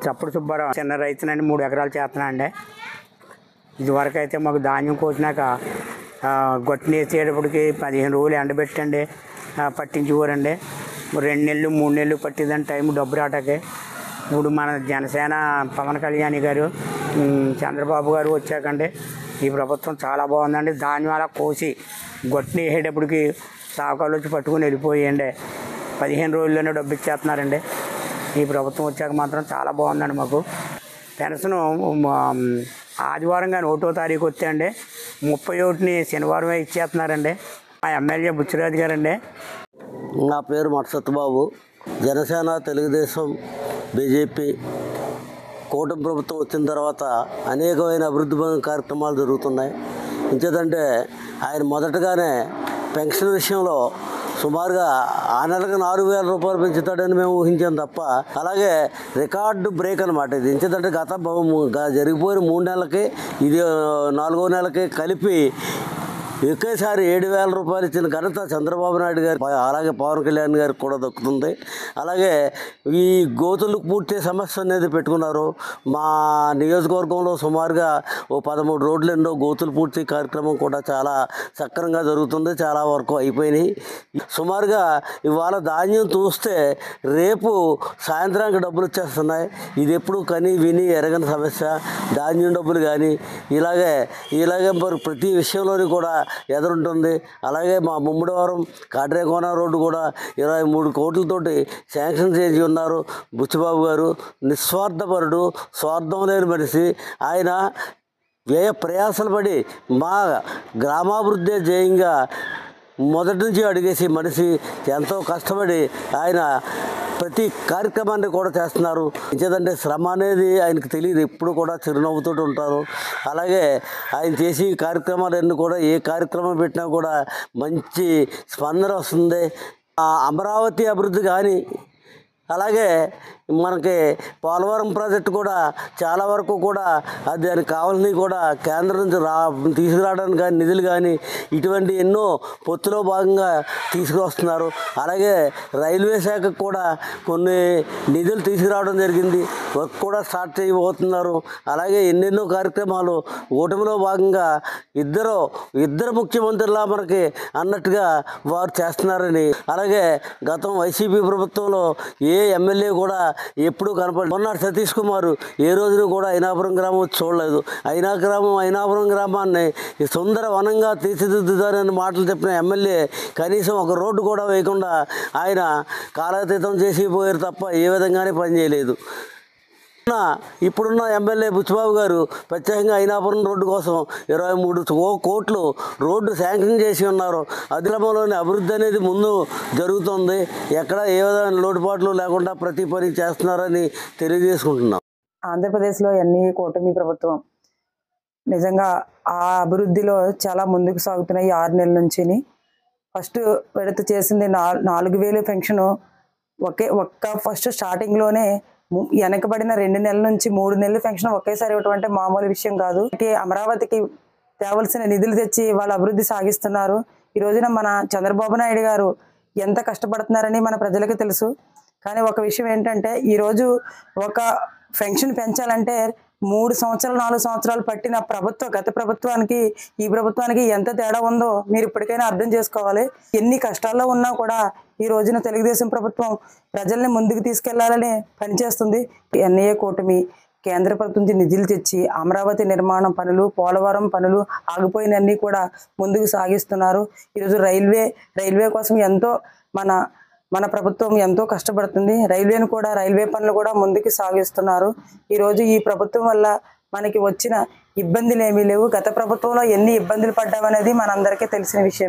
చప్పుడు సుబ్బారావు చిన్న రైతునండి, 3 ఎకరాలు చేస్తున్నానండి. ఇదివరకు అయితే మాకు ధాన్యం కోసినాక గొట్టని వేసేటప్పటికి 15 రోజులు ఎండబెట్టండి పట్టించుకోరండి. 2 నెలలు 3 నెలలు పట్టిందని టైం డబ్బు రాటకే. ఇప్పుడు మన జనసేన పవన్ కళ్యాణ్ గారు, చంద్రబాబు గారు వచ్చాకండి ఈ ప్రభుత్వం చాలా బాగుందండి. ధాన్యం అలా కోసి గొట్టని వేసేటప్పటికి సాకాలు వచ్చి పట్టుకుని వెళ్ళిపోయండి. 15 రోజుల్లోనే డబ్బు ఇచ్చేస్తున్నారండి. ఈ ప్రభుత్వం వచ్చాక మాత్రం చాలా బాగుందండి. మాకు పెన్షన్ ఆదివారం కానీ 1వ తారీఖు వస్తే అండి 31ని శనివారమే ఇచ్చేస్తున్నారండి. మా ఎమ్మెల్యే బుచ్చిరాజు గారండి. నా పేరు మట్సత్బాబు. జనసేన, తెలుగుదేశం, బీజేపీ కూటమి ప్రభుత్వం వచ్చిన తర్వాత అనేకమైన అభివృద్ధి కార్యక్రమాలు జరుగుతున్నాయి. ఇంకేదంటే ఆయన మొదటగానే పెన్షన్ విషయంలో సుమారుగా ఆ నెలకు 4,000 రూపాయలు పెంచుతాడని మేము ఊహించాం తప్ప, అలాగే రికార్డు బ్రేక్ అనమాట ఇది. ఇంకేదంటే జరిగిపోయిన 3 నెలలకి ఇది 4వ నెలకి కలిపి ఒకేసారి 7,000 రూపాయలు ఇచ్చిన ఘనత చంద్రబాబు నాయుడు గారు, అలాగే పవన్ కళ్యాణ్ గారికి కూడా దక్కుతుంది. అలాగే ఈ గోతులు పూర్తి సమస్య అనేది పెట్టుకున్నారు. మా నియోజకవర్గంలో సుమారుగా 13 రోడ్లు ఎన్నో గోతులు పూర్తి కార్యక్రమం కూడా చాలా సక్రమంగా జరుగుతుంది. చాలా వరకు అయిపోయినాయి. సుమారుగా ఇవాళ ధాన్యం చూస్తే రేపు సాయంత్రానికి డబ్బులు వచ్చేస్తున్నాయి. ఇది ఎప్పుడు కని విని ఎరగని సమస్య. ధాన్యం డబ్బులు కానీ ఇలాగే మరి ప్రతి విషయంలోని కూడా ఎదురుంటుంది. అలాగే మా ముమ్మడివారం కాట్రేకోన రోడ్డు కూడా 23 కోట్లతోటి శాంక్షన్ చేసి ఉన్నారు. బుచ్చిబాబు గారు నిస్వార్థపరుడు, స్వార్థం లేని మనిషి. ఆయన వ్యయ ప్రయాసలు పడి మా గ్రామాభివృద్ధి జయంగా మొదటి నుంచి అడిగేసి మనిషి ఎంతో కష్టపడి ఆయన ప్రతి కార్యక్రమాన్ని కూడా చేస్తున్నారు. ఇంకేదంటే శ్రమ అనేది ఆయనకు తెలియదు. ఎప్పుడు కూడా చిరునవ్వుతూ ఉంటారు. అలాగే ఆయన చేసి కార్యక్రమాలన్నీ కూడా ఏ కార్యక్రమం పెట్టినా కూడా మంచి స్పందన వస్తుంది. అమరావతి అభివృద్ధి కానీ, అలాగే మనకి పోలవరం ప్రాజెక్టు కూడా చాలా వరకు కూడా దానికి కావాల్సినవి కూడా కేంద్రం నుంచి తీసుకురావడానికి కానీ నిధులు కానీ ఇటువంటి ఎన్నో పొత్తులో భాగంగా తీసుకువస్తున్నారు. అలాగే రైల్వే శాఖకు కూడా కొన్ని నిధులు తీసుకురావడం జరిగింది. వర్క్ కూడా స్టార్ట్ చేయబోతున్నారు. అలాగే ఎన్నెన్నో కార్యక్రమాలు ఓటమిలో భాగంగా ఇద్దరు ముఖ్యమంత్రులా మనకి అన్నట్టుగా వారు చేస్తున్నారని, అలాగే గతం వైసీపీ ప్రభుత్వంలో ఏ ఎమ్మెల్యే కూడా ఎప్పుడూ కనపడి మొన్న సతీష్ కుమార్ ఏ రోజున కూడా అయినాపురం గ్రామం చూడలేదు. అయినాపురం గ్రామాన్ని సుందర వనంగా తీర్చిదిద్దుతారని మాటలు చెప్పిన ఎమ్మెల్యే కనీసం ఒక రోడ్డు కూడా వేయకుండా ఆయన కాలాతీతం చేసి పోయారు తప్ప ఏ విధంగానే పనిచేయలేదు. ఇప్పుడున్న ఎమ్మెల్యే బుచ్చిబాబు గారు ప్రత్యేకంగా అయినాపురం రోడ్డు కోసం 23 కోట్లు రోడ్డు శాంక్షన్ చేసి ఉన్నారు. అదిలాబాద్లోని అభివృద్ధి అనేది ముందు జరుగుతుంది. ఎక్కడ ఏ విధమైన లోటుపాట్లు లేకుండా ప్రతి పని చేస్తున్నారని తెలియజేసుకుంటున్నాం. ఆంధ్రప్రదేశ్లో ఎన్డీఏ కూటమి ప్రభుత్వం నిజంగా ఆ అభివృద్ధిలో చాలా ముందుకు సాగుతున్నాయి. 6 నెలల నుంచి ఫస్ట్ విడత చేసింది 4,000 పెన్షన్ ఫస్ట్ స్టార్టింగ్లోనే వెనకబడిన 2 నెలల నుంచి 3 నెలల పెన్షన్ ఒకేసారి ఇవ్వటం అంటే మామూలు విషయం కాదు. అమరావతికి తేవలసిన నిధులు తెచ్చి వాళ్ళ అభివృద్ధి సాగిస్తున్నారు. ఈ రోజున మన చంద్రబాబు నాయుడు గారు ఎంత కష్టపడుతున్నారని మన ప్రజలకు తెలుసు. కానీ ఒక విషయం ఏంటంటే ఈరోజు ఒక పెన్షన్ పెంచాలంటే 3 సంవత్సరాలు 4 సంవత్సరాలు పట్టిన గత ప్రభుత్వానికి ఈ ప్రభుత్వానికి ఎంత తేడా ఉందో మీరు ఇప్పటికైనా అర్థం చేసుకోవాలి. ఎన్ని కష్టాల్లో ఉన్నా కూడా ఈ రోజున తెలుగుదేశం ప్రభుత్వం ప్రజల్ని ముందుకు తీసుకెళ్లాలని పనిచేస్తుంది. ఎన్డీఏ కూటమి కేంద్ర ప్రభుత్వం నుంచి నిధులు తెచ్చి అమరావతి నిర్మాణం పనులు, పోలవరం పనులు ఆగిపోయినన్నీ కూడా ముందుకు సాగిస్తున్నారు. ఈరోజు రైల్వే కోసం ఎంతో మన ప్రభుత్వం ఎంతో కష్టపడుతుంది. రైల్వే పనులు కూడా ముందుకు సాగిస్తున్నారు. ఈరోజు ఈ ప్రభుత్వం వల్ల మనకి వచ్చిన ఇబ్బందులు ఏమీ లేవు. గత ప్రభుత్వంలో ఎన్ని ఇబ్బందులు పడ్డామనేది మనందరికీ తెలిసిన విషయం.